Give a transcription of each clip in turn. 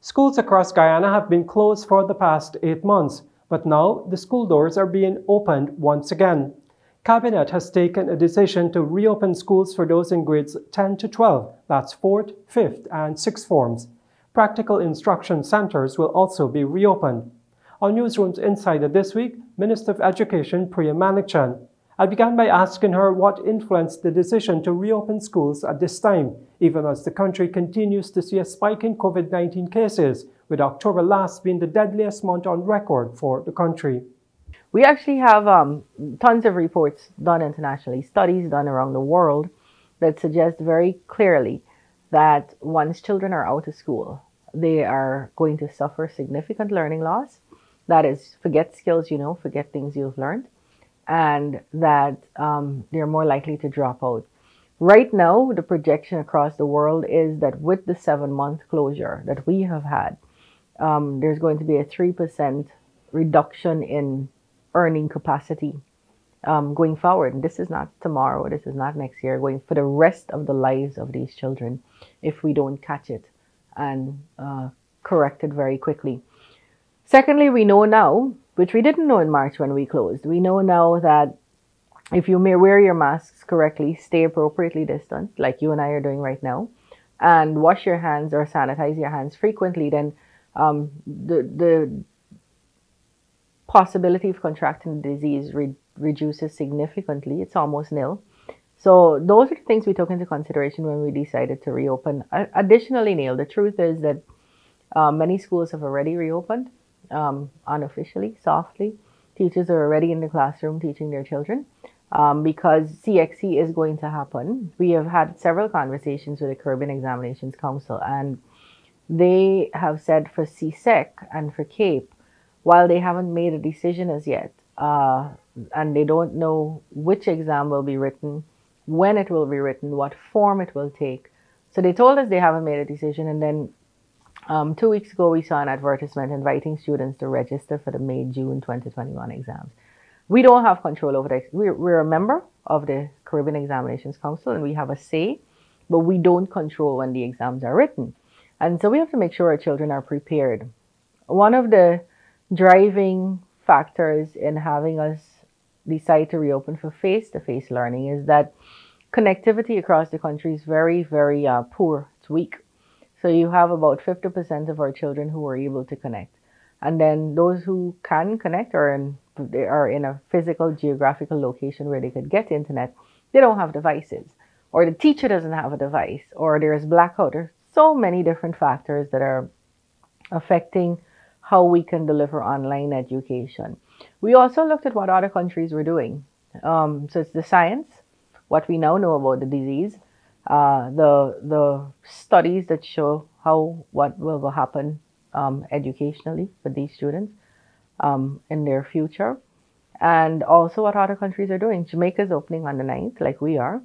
Schools across Guyana have been closed for the past 8 months, but now the school doors are being opened once again. Cabinet has taken a decision to reopen schools for those in grades 10 to 12, that's 4th, 5th, and 6th forms. Practical instruction centers will also be reopened. On Newsroom's Insider this week, Minister of Education Priya Manickchand. I began by asking her what influenced the decision to reopen schools at this time, even as the country continues to see a spike in COVID-19 cases, with October last being the deadliest month on record for the country. We actually have tons of reports done internationally, studies done around the world that suggest very clearly that once children are out of school, they are going to suffer significant learning loss. That is, forget skills you know, forget things you've learned, and that they're more likely to drop out. Right now, the projection across the world is that with the 7-month closure that we have had, there's going to be a 3% reduction in earning capacity going forward. And this is not tomorrow, this is not next year, going for the rest of the lives of these children if we don't catch it and correct it very quickly. Secondly, we know now, which we didn't know in March when we closed, we know now that if you may wear your masks correctly, stay appropriately distant, like you and I are doing right now, and wash your hands or sanitize your hands frequently, then the possibility of contracting the disease reduces significantly. It's almost nil. So those are the things we took into consideration when we decided to reopen. Additionally, Neil, the truth is that many schools have already reopened. Unofficially, softly. Teachers are already in the classroom teaching their children because CXC is going to happen. We have had several conversations with the Caribbean Examinations Council, and they have said for CSEC and for CAPE, while they haven't made a decision as yet, and they don't know which exam will be written, when it will be written, what form it will take. So they told us they haven't made a decision, and then 2 weeks ago, we saw an advertisement inviting students to register for the May-June 2021 exams. We don't have control over that. We're a member of the Caribbean Examinations Council and we have a say, but we don't control when the exams are written. And so we have to make sure our children are prepared. One of the driving factors in having us decide to reopen for face-to-face learning is that connectivity across the country is very, very poor. It's weak. So you have about 50% of our children who are able to connect. And then those who can connect they are in a physical, geographical location where they could get internet, they don't have devices. Or the teacher doesn't have a device. Or there's blackout. There's so many different factors that are affecting how we can deliver online education. We also looked at what other countries were doing. So it's the science, what we now know about the disease, the studies that show what will happen educationally for these students in their future, and also what other countries are doing. Jamaica is opening on the 9th, like we are.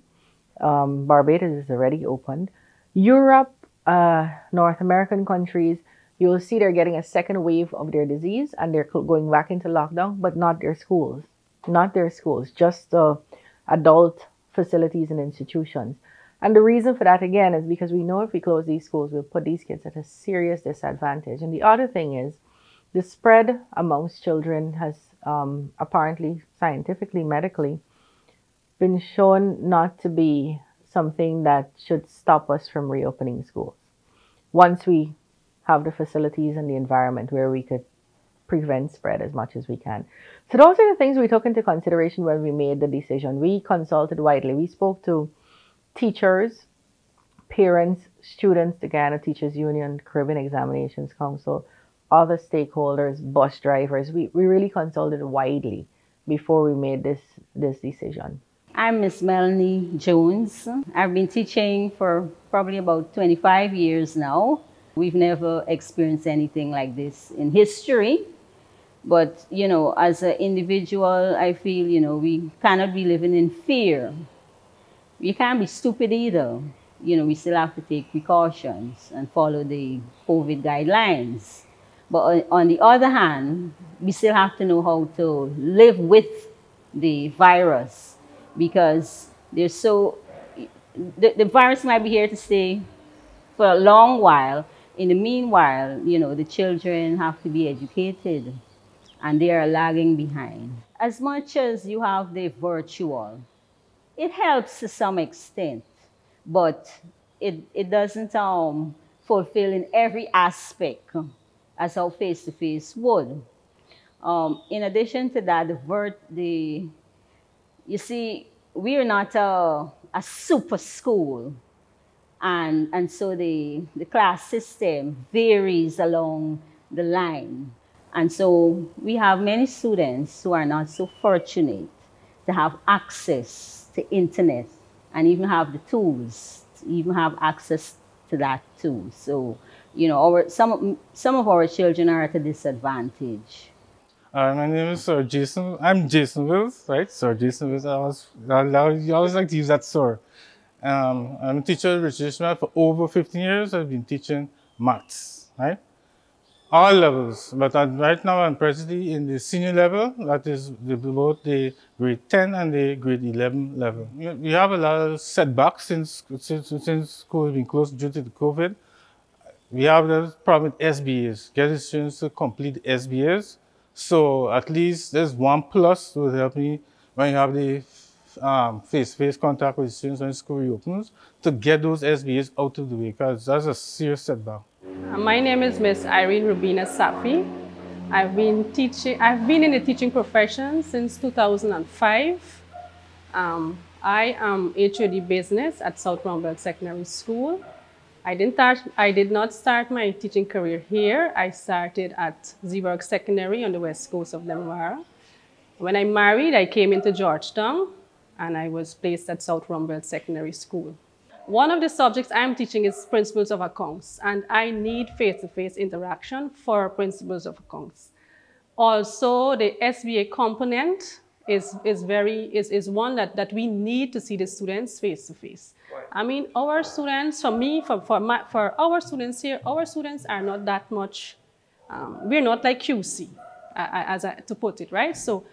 Barbados is already opened. Europe, North American countries, you'll see they're getting a second wave of their disease and they're going back into lockdown, but not their schools. Not their schools, just the adult facilities and institutions. And the reason for that, again, is because we know if we close these schools, we'll put these kids at a serious disadvantage. And the other thing is, the spread amongst children has apparently, scientifically, medically, been shown not to be something that should stop us from reopening schools. Once we have the facilities and the environment where we could prevent spread as much as we can. So those are the things we took into consideration when we made the decision. We consulted widely. We spoke to teachers, parents, students, the Guyana Teachers Union, Caribbean Examinations Council, other stakeholders, bus drivers. We really consulted widely before we made this decision. I'm Miss Melanie Jones. I've been teaching for probably about 25 years now. We've never experienced anything like this in history. But, you know, as an individual, I feel, you know, we cannot be living in fear. You can't be stupid either. You know, we still have to take precautions and follow the COVID guidelines. But on the other hand, we still have to know how to live with the virus, because the virus might be here to stay for a long while, In the meanwhile, you know, the children have to be educated and they are lagging behind. As much as you have the virtual, it helps to some extent, but it doesn't fulfill in every aspect as how face-to-face would. In addition to that, you see, we are not a super school, and so the class system varies along the line. And so we have many students who are not so fortunate to have access to internet and even have the tools, to even have access to that too. So, you know, some of our children are at a disadvantage. My name is Sir Jason. I'm Jason Wills, right? Sir Jason Wills. I always like to use that sir. I'm a teacher at Richmond for over 15 years. I've been teaching maths, right? All levels, but right now I'm presently in the senior level, that is both the grade 10 and the grade 11 level. We have a lot of setbacks since school has been closed due to the COVID. We have the problem with SBAs, getting students to complete SBAs. So at least there's one plus will help me when you have the face-to-face contact with students when school reopens to get those SBAs out of the way, because that's a serious setback. My name is Miss Irene Rubina Safi. I've been in the teaching profession since 2005. I am HOD business at South Rumbell Secondary School. I did not start my teaching career here. I started at Zeeburg Secondary on the west coast of Demerara. When I married, I came into Georgetown and I was placed at South Rumbell Secondary School. One of the subjects I'm teaching is principles of accounts, and I need face-to-face interaction for principles of accounts. Also, the SBA component is one that we need to see the students face-to-face. I mean, our students, for our students here, our students are not that much, we're not like QC, to put it, right? So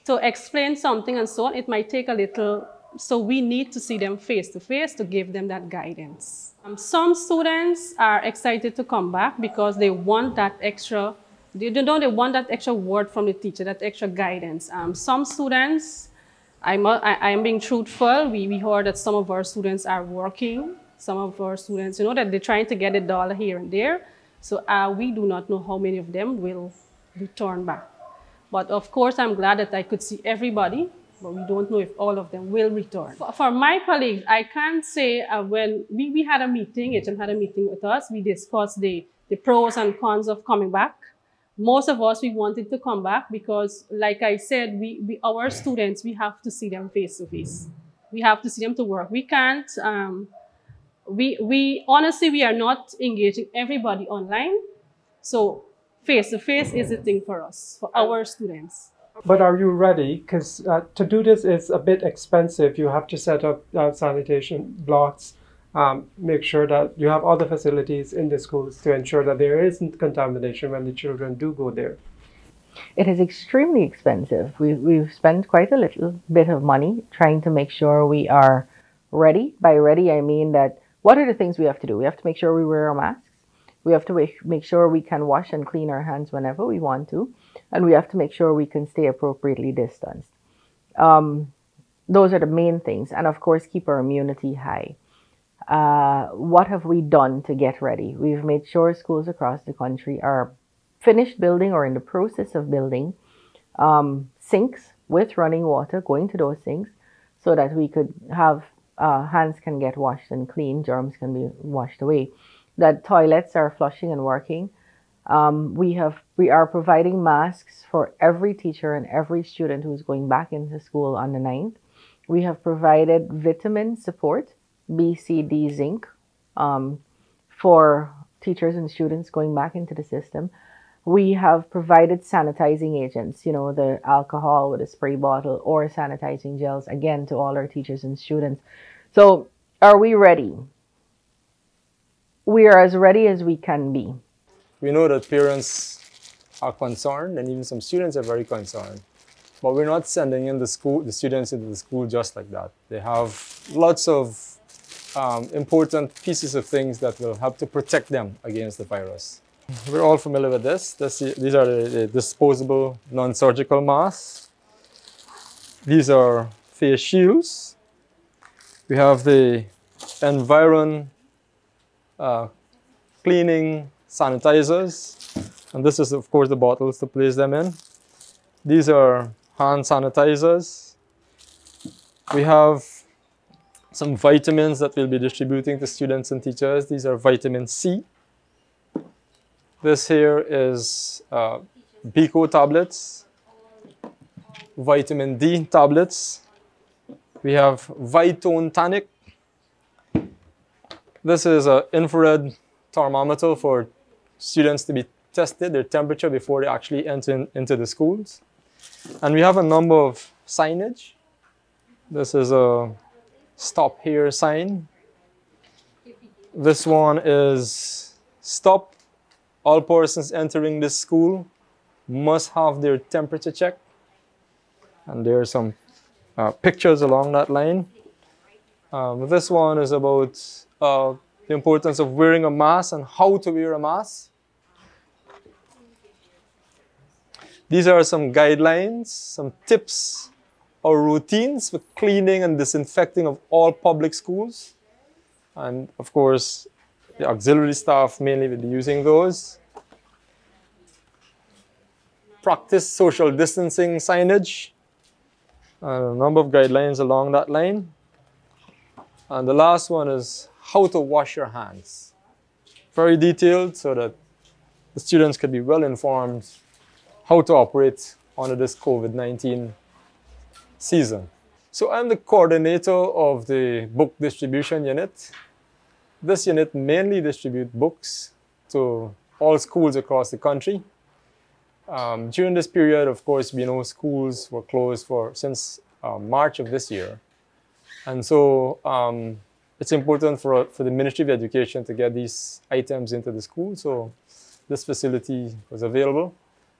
to explain something and so on, it might take a little. So we need to see them face-to-face to give them that guidance. Some students are excited to come back because they want that extra, they want that extra word from the teacher, that extra guidance. Some students, I am being truthful, we heard that some of our students are working, some of our students, you know, that they're trying to get $1 here and there. So we do not know how many of them will return back. But of course, I'm glad that I could see everybody, but we don't know if all of them will return. For my colleagues, I can say when we had a meeting, HM had a meeting with us, we discussed the pros and cons of coming back. Most of us, we wanted to come back because, like I said, our students, we have to see them face-to-face. We have to see them to work. We can't, honestly, we are not engaging everybody online. So face-to-face is the thing for us, for our students. But are you ready? Because to do this is a bit expensive. You have to set up sanitation blocks, make sure that you have all the facilities in the schools to ensure that there isn't contamination when the children do go there. It is extremely expensive. We've spent quite a little bit of money trying to make sure we are ready. By ready, I mean that what are the things we have to do? We have to make sure we wear our masks. We have to make sure we can wash and clean our hands whenever we want to. And we have to make sure we can stay appropriately distanced. Those are the main things. And of course, keep our immunity high. What have we done to get ready? We've made sure schools across the country are finished building or in the process of building sinks with running water, going to those sinks, so that we could have hands can get washed and clean, germs can be washed away. That toilets are flushing and working. We are providing masks for every teacher and every student who's going back into school on the 9th. We have provided vitamin support, B, C, D, zinc, for teachers and students going back into the system. We have provided sanitizing agents, you know, the alcohol with a spray bottle or sanitizing gels, again, to all our teachers and students. So are we ready? We are as ready as we can be. We know that parents are concerned and even some students are very concerned. But we're not sending in the students into the school just like that. They have lots of important pieces of things that will help to protect them against the virus. We're all familiar with this. These are the disposable non-surgical masks. These are face shields. We have the Environ cleaning sanitizers. And this is, of course, the bottles to place them in. These are hand sanitizers. We have some vitamins that we'll be distributing to students and teachers. These are vitamin C. This here is Bico tablets, vitamin D tablets. We have Vitone Tonic. This is an infrared thermometer for students to be tested, their temperature, before they actually enter into the schools. And we have a number of signage. This is a stop here sign. This one is stop. All persons entering this school must have their temperature checked. And there are some pictures along that line. This one is about the importance of wearing a mask and how to wear a mask. These are some guidelines, some tips or routines for cleaning and disinfecting of all public schools. And of course, the auxiliary staff mainly will be using those. Practice social distancing signage. A number of guidelines along that line. And the last one is how to wash your hands. Very detailed so that the students could be well informed how to operate under this COVID-19 season. So I'm the coordinator of the book distribution unit. This unit mainly distributes books to all schools across the country. During this period, of course, we know schools were closed since March of this year. And so it's important for the Ministry of Education to get these items into the school. So this facility was available.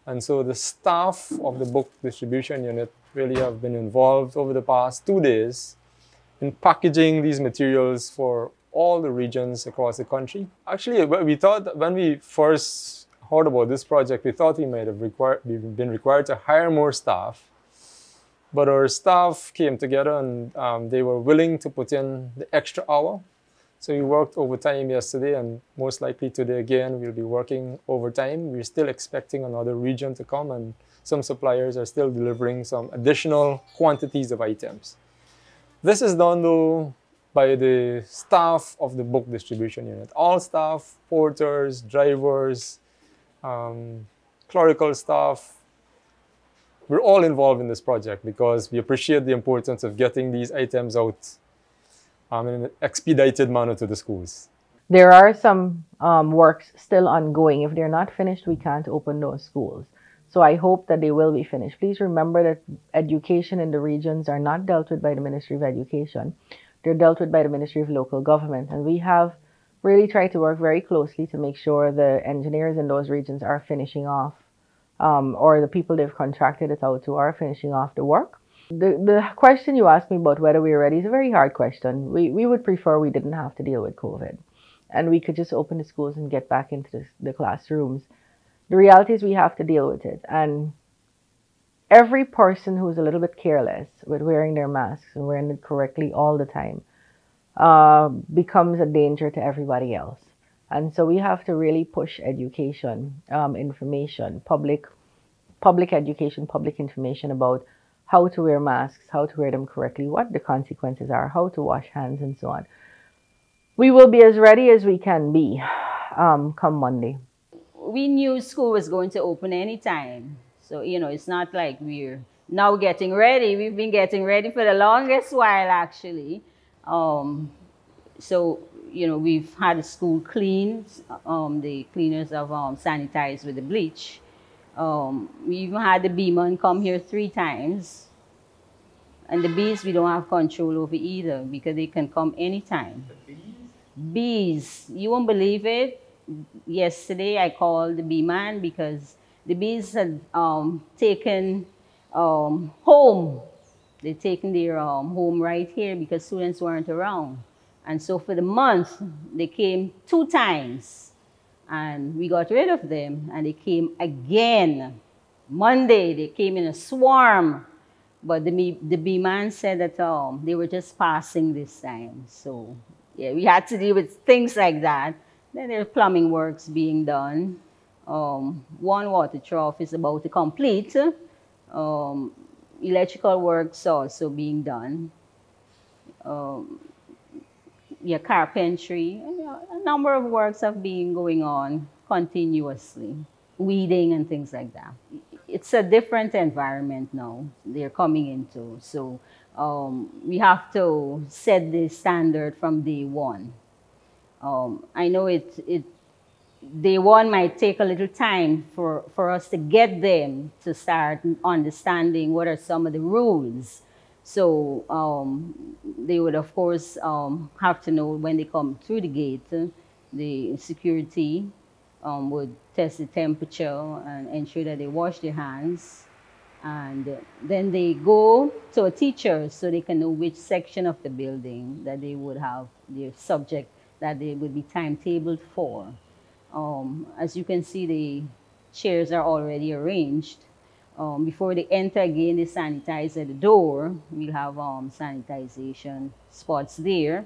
And so the staff of the book distribution unit really have been involved over the past 2 days in packaging these materials for all the regions across the country. Actually, we thought that when we first heard about this project, we thought we might have been required to hire more staff. But our staff came together and they were willing to put in the extra hour. So we worked overtime yesterday, and most likely today again we'll be working overtime. We're still expecting another region to come, and some suppliers are still delivering some additional quantities of items. This is done though by the staff of the book distribution unit. All staff, porters, drivers, clerical staff, we're all involved in this project because we appreciate the importance of getting these items out in an expedited manner to the schools. There are some works still ongoing. If they're not finished, we can't open those schools. So I hope that they will be finished. Please remember that education in the regions are not dealt with by the Ministry of Education. They're dealt with by the Ministry of Local Government. And we have really tried to work very closely to make sure the engineers in those regions are finishing off, or the people they've contracted it out to are finishing off the work. The question you asked me about whether we are ready is a very hard question. We would prefer we didn't have to deal with COVID and we could just open the schools and get back into the classrooms. The reality is we have to deal with it. And every person who's a little bit careless with wearing their masks and wearing it correctly all the time becomes a danger to everybody else. And so we have to really push education, information, public education, public information about how to wear masks, how to wear them correctly, what the consequences are, how to wash hands, and so on. We will be as ready as we can be come Monday. We knew school was going to open anytime. So, it's not like we're now getting ready. We've been getting ready for the longest while, actually. So, we've had the school cleaned. The cleaners have sanitized with the bleach. We even had the BEVON come here 3 times. And the bees, we don't have control over either because they can come anytime. The bees? You won't believe it. Yesterday I called the bee man because the bees had taken home. They'd taken their home right here because students weren't around. And so for the month, they came 2 times. And we got rid of them, and they came again. Monday, they came in a swarm. But the B-man said that they were just passing this time. So, yeah, we had to deal with things like that. Then there are plumbing works being done. One water trough is about to complete. Electrical works also being done. Yeah, carpentry. A number of works have been going on continuously. Weeding and things like that. It's a different environment now they're coming into. So we have to set the standard from day one. I know day one might take a little time for us to get them to start understanding what are some of the rules. So they would, of course, have to know when they come through the gate, the security would test the temperature and ensure that they wash their hands. And then they go to a teacher so they can know which section of the building that they would have their subject that they would be timetabled for. As you can see, the chairs are already arranged. Before they enter again, they sanitize at the door. We have sanitization spots there.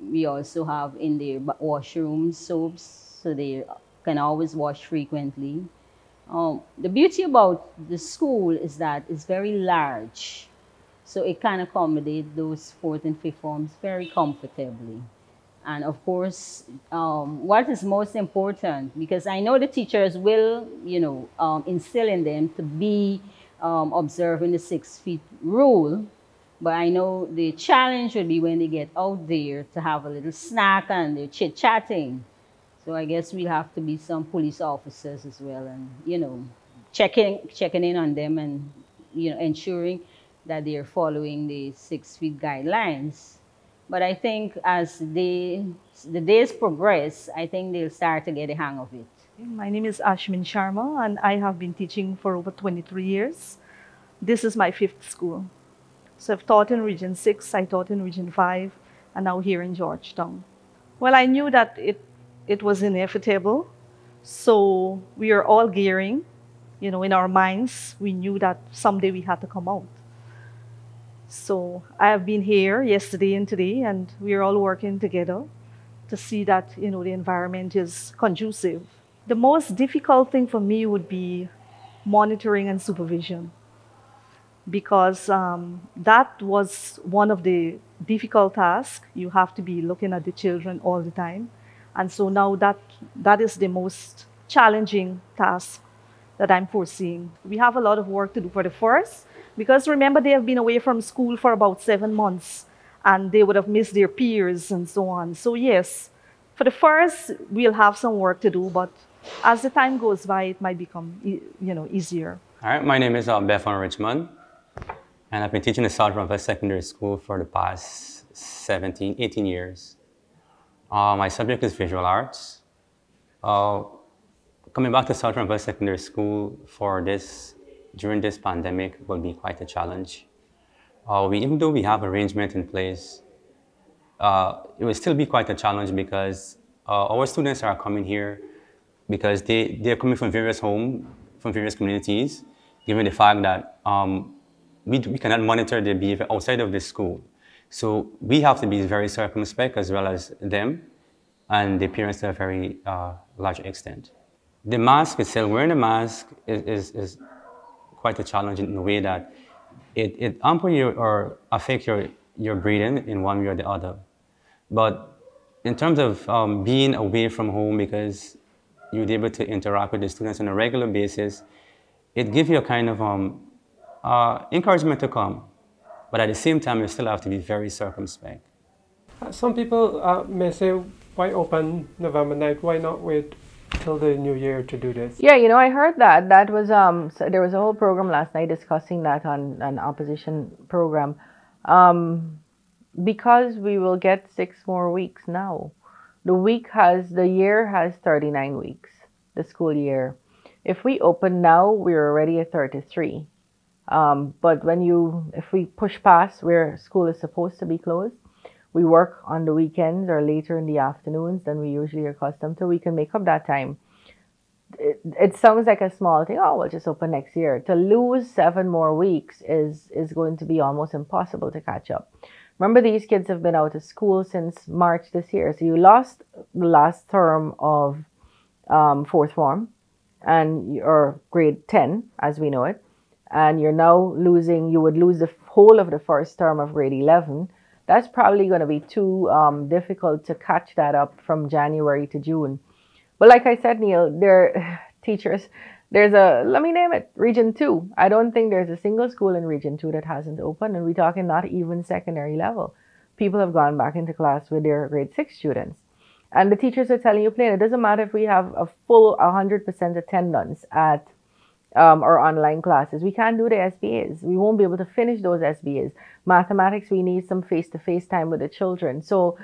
We also have in their washrooms soaps, so they can always wash frequently. The beauty about the school is that it's very large, so it can accommodate those 4th and 5th forms very comfortably. And of course, what is most important, because I know the teachers will, instill in them to be observing the 6 feet rule, but I know the challenge would be when they get out there to have a little snack and they're chit-chatting. So I guess we have to be some police officers as well, and checking in on them, and ensuring that they're following the 6 feet guidelines. But I think as the days progress, I think they'll start to get a hang of it. My name is ASHMIN SHARMA, and I have been teaching for over 23 years. This is my 5th school. So I've taught in Region 6, I taught in Region 5, and now here in Georgetown. Well, I knew that it was inevitable, so we are all gearing. In our minds, we knew that someday we had to come out. So I have been here yesterday and today, and we are all working together to see that the environment is conducive. The most difficult thing for me would be monitoring and supervision, because that was one of the difficult tasks. You have to be looking at the children all the time, and so now that is the most challenging task that I'm foreseeing. We have a lot of work to do for the first. Because remember, they have been away from school for about 7 months, and they would have missed their peers and so on. So yes, for the first, we'll have some work to do, but as the time goes by, it might become easier. All right, my name is BEVON Richmond, and I've been teaching at South Rumpus Secondary School for the past 18 years. My subject is visual arts. Coming back to South Rumpus Secondary School during this pandemic will be quite a challenge. Even though we have arrangement in place, it will still be quite a challenge because our students are coming here because they're coming from various homes, from various communities, given the fact that we cannot monitor their behavior outside of the school. So we have to be very circumspect as well as them and the parents to a very large extent. The mask itself, wearing a mask is quite a challenge in a way that it hamper or affect your breathing in one way or the other. But in terms of being away from home because you're able to interact with the students on a regular basis, it gives you a kind of encouragement to come. But at the same time, you still have to be very circumspect. Some people may say, why open November night? Why not wait till the new year to do this? Yeah, I heard that. That was so there was a whole program last night discussing that on an opposition program. Because we will get 6 more weeks now. The year has 39 weeks, the school year. If we open now, we're already at 33. But if we push past where school is supposed to be closed, we work on the weekends or later in the afternoons than we usually are accustomed to, we can make up that time. It sounds like a small thing. Oh, we'll just open next year. To lose 7 more weeks is going to be almost impossible to catch up. Remember, these kids have been out of school since March this year. So you lost the last term of 4th form or grade 10 as we know it. And you're now losing, you would lose the whole of the first term of grade 11. That's probably going to be too difficult to catch that up from January to June. But like I said, Neil, teachers, there's let me name it, Region 2. I don't think there's a single school in Region 2 that hasn't opened, and we're talking not even secondary level. People have gone back into class with their grade 6 students. And the teachers are telling you plain, it doesn't matter if we have a full 100% attendance at our online classes. We can't do the SBAs. We won't be able to finish those SBAs. Mathematics, we need some face-to-face time with the children. So,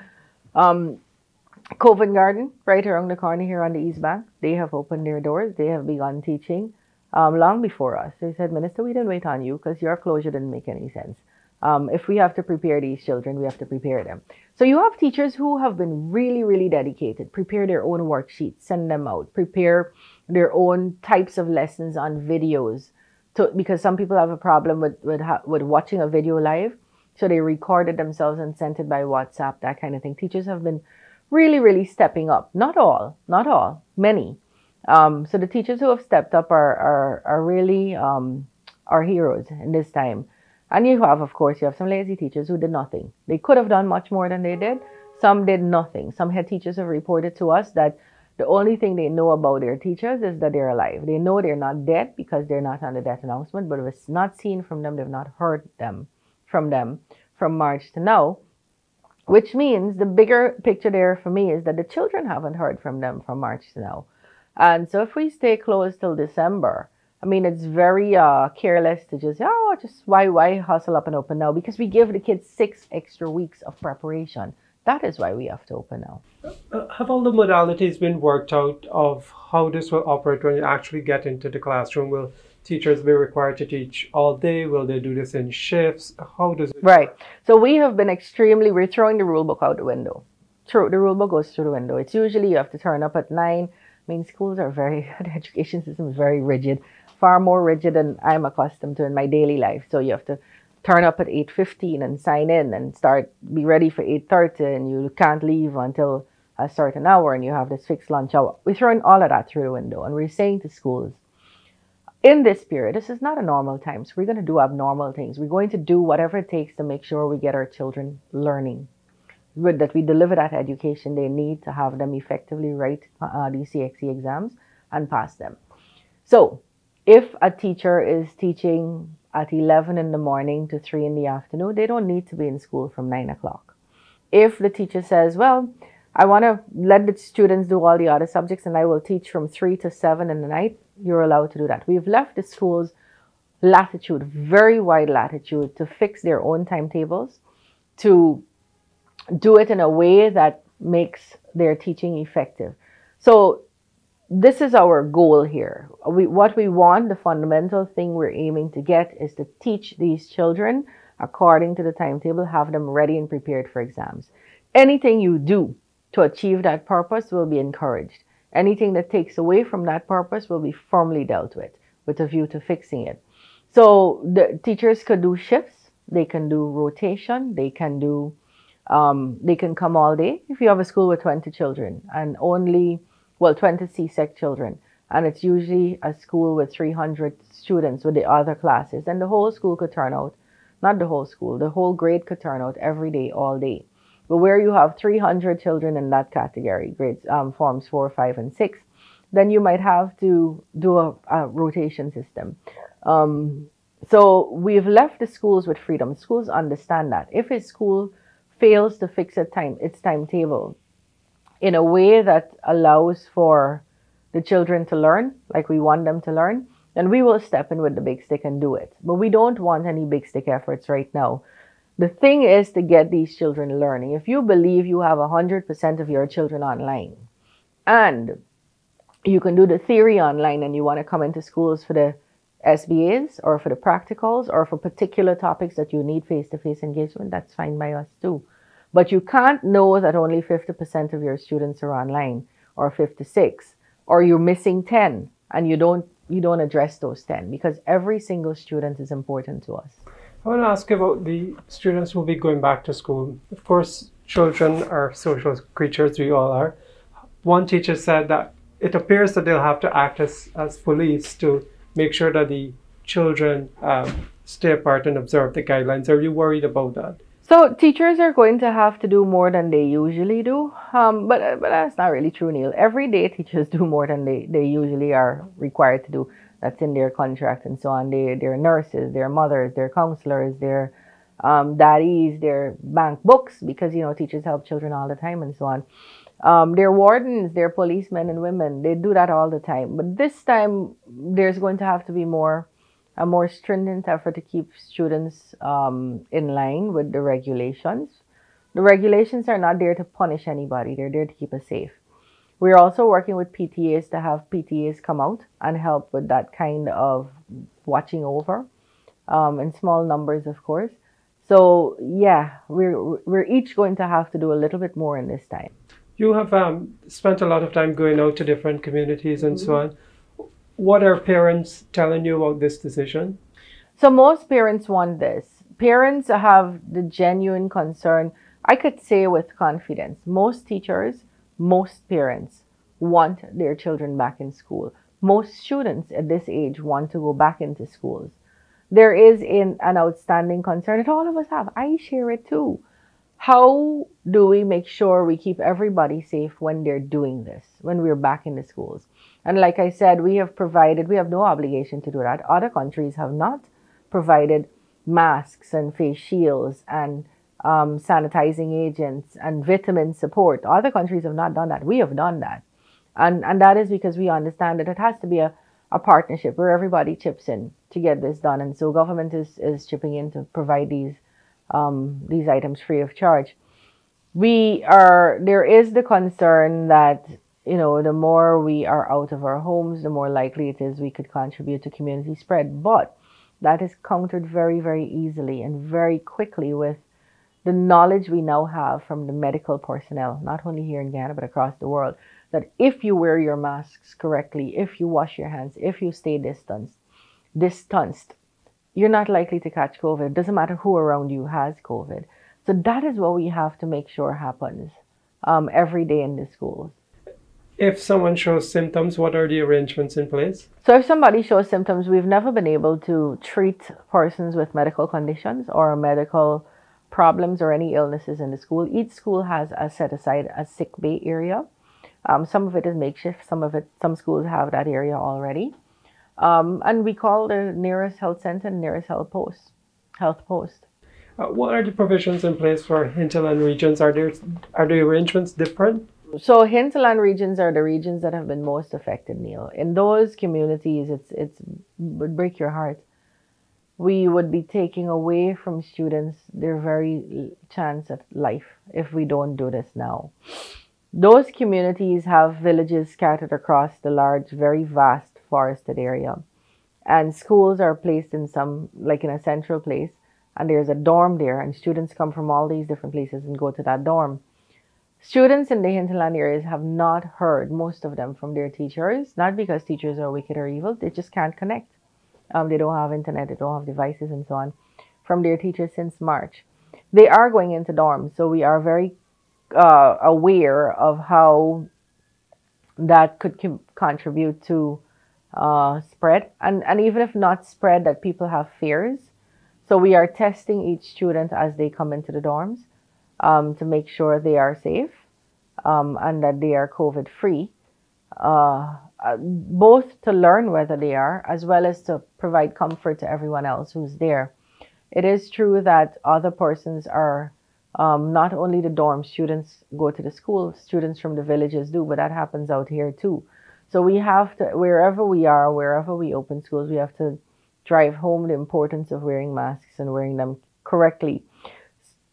Covent Garden, right around the corner here on the East Bank, they have opened their doors. They have begun teaching long before us. They said, Minister, we didn't wait on you because your closure didn't make any sense. If we have to prepare these children, we have to prepare them. So you have teachers who have been really, really dedicated, prepare their own worksheets, send them out, prepare their own types of lessons on videos. Because some people have a problem with watching a video live. So they recorded themselves and sent it by WhatsApp, that kind of thing. Teachers have been really, really stepping up. Not all, many. So the teachers who have stepped up are really our heroes in this time. And you have some lazy teachers who did nothing. They could have done much more than they did. Some did nothing. Some head teachers have reported to us that the only thing they know about their teachers is that they're alive. They know they're not dead because they're not on the death announcement, but if it's not seen from them, they've not heard from them from March to now. Which means the bigger picture there for me is that the children haven't heard from them from March to now. And so if we stay closed till December, I mean, it's very careless to just why hustle up and open now? Because we give the kids 6 extra weeks of preparation. That is why we have to open now. Have all the modalities been worked out of how this will operate when you actually get into the classroom? Will teachers be required to teach all day? Will they do this in shifts? How does it work? So we have been we're throwing the rule book out the window. The rule book goes through the window. It's usually you have to turn up at 9. I mean, schools are the education system is very rigid, far more rigid than I'm accustomed to in my daily life. So you have to turn up at 8:15 and sign in and be ready for 8:30, and you can't leave until a certain hour, and you have this fixed lunch hour. We're throwing all of that through the window, and we're saying to schools, in this period, this is not a normal time, so we're going to do abnormal things. We're going to do whatever it takes to make sure we get our children learning, that we deliver that education they need to have them effectively write these CXE exams and pass them. So if a teacher is teaching at 11 in the morning to 3 in the afternoon, they don't need to be in school from 9 o'clock. If the teacher says, well, I want to let the students do all the other subjects and I will teach from 3 to 7 in the night, you're allowed to do that. We've left the schools latitude, very wide latitude, to fix their own timetables, to do it in a way that makes their teaching effective. So this is our goal here. What we want, the fundamental thing we're aiming to get is to teach these children according to the timetable, have them ready and prepared for exams. Anything you do to achieve that purpose will be encouraged. Anything that takes away from that purpose will be firmly dealt with a view to fixing it. So the teachers could do shifts, they can do rotation, they can come all day. If you have a school with 20 children and 20 CSEC children, and it's usually a school with 300 students with the other classes, then the whole school could turn out, not the whole school, the whole grade could turn out every day, all day. But where you have 300 children in that category, grades forms 4, 5, and 6, then you might have to do a rotation system. So we've left the schools with freedom. Schools understand that. If a school fails to fix its timetable in a way that allows for the children to learn, like we want them to learn, then we will step in with the big stick and do it. But we don't want any big stick efforts right now. The thing is to get these children learning. If you believe you have 100% of your children online and you can do the theory online and you want to come into schools for the SBAs or for the practicals or for particular topics that you need face-to-face engagement, that's fine by us too. But you can't know that only 50% of your students are online, or 56, or you're missing 10, and you don't address those 10, because every single student is important to us. I want to ask you about the students who will be going back to school. Of course, children are social creatures, we all are. One teacher said that it appears that they'll have to act as police to make sure that the children stay apart and observe the guidelines. Are you worried about that? So teachers are going to have to do more than they usually do, but that's not really true, Neil. Every day teachers do more than they usually are required to do. That's in their contract and so on. They're nurses, they're mothers, they're counselors, they're daddies, they're bank books, because, you know, teachers help children all the time and so on. They're wardens, they're policemen and women. They do that all the time. But this time, there's going to have to be a more stringent effort to keep students in line with the regulations. The regulations are not there to punish anybody. They're there to keep us safe. We're also working with PTAs to have PTAs come out and help with that kind of watching over, in small numbers, of course. So yeah, we're each going to have to do a little bit more in this time. You have spent a lot of time going out to different communities and so on. What are parents telling you about this decision? So most parents want this. Parents have the genuine concern. I could say with confidence, most teachers, most parents want their children back in school. Most students at this age want to go back into schools. There is an outstanding concern that all of us have. I share it too. How do we make sure we keep everybody safe when they're doing this, when we're back in the schools? And like I said, we have no obligation to do that. Other countries have not provided masks and face shields and sanitizing agents and vitamin support. Other countries have not done that. We have done that. And that is because we understand that it has to be a partnership where everybody chips in to get this done. And so government is chipping in to provide these items free of charge. There is the concern that, you know, the more we are out of our homes, the more likely it is we could contribute to community spread. But that is countered very, very easily and very quickly with the knowledge we now have from the medical personnel, not only here in Guyana, but across the world, that if you wear your masks correctly, if you wash your hands, if you stay distanced, you're not likely to catch COVID. It doesn't matter who around you has COVID. So that is what we have to make sure happens every day in the schools. If someone shows symptoms, what are the arrangements in place? So if somebody shows symptoms, we've never been able to treat persons with medical conditions or medical problems or any illnesses in the school. Each school has set aside a sick bay area. Some of it is makeshift. Some schools have that area already. And we call the nearest health center and nearest health post. What are the provisions in place for hinterland regions? Are the arrangements different? So hinterland regions are the regions that have been most affected, Neil. In those communities, it would break your heart. We would be taking away from students their very chance at life if we don't do this now. Those communities have villages scattered across the large, very vast forested area. And schools are placed in in a central place, and there's a dorm there, and students come from all these different places and go to that dorm. Students in the hinterland areas have not heard, most of them, from their teachers, not because teachers are wicked or evil, they just can't connect. They don't have internet, they don't have devices and so on, from their teachers since March. They are going into dorms, so we are very aware of how that could contribute to spread, and even if not spread, that people have fears. So we are testing each student as they come into the dorms to make sure they are safe and that they are COVID free, both to learn whether they are, as well as to provide comfort to everyone else who's there. It is true that other persons are not only the dorm students go to the school, students from the villages do, but that happens out here too. So we have to, wherever we are, wherever we open schools, we have to drive home the importance of wearing masks and wearing them correctly.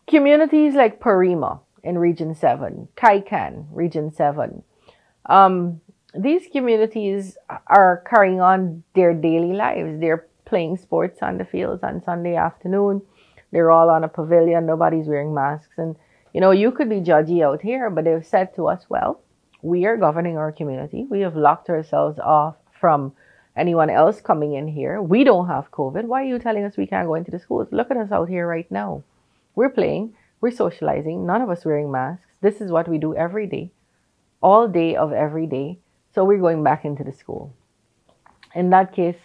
Communities like Parima in Region 7, Kaikan, Region 7, these communities are carrying on their daily lives. They're playing sports on the fields on Sunday afternoon. They're all on a pavilion. Nobody's wearing masks. And, You know, you could be judgy out here, but they've said to us, well, we are governing our community. We have locked ourselves off from anyone else coming in here. We don't have COVID. Why are you telling us we can't go into the schools? Look at us out here right now. We're playing, we're socializing, none of us wearing masks. This is what we do every day, all day of every day. So we're going back into the school. In that case,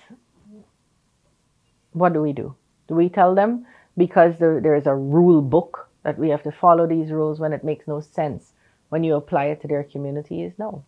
what do? Do we tell them because there is a rule book that we have to follow these rules when it makes no sense when you apply it to their communities? No.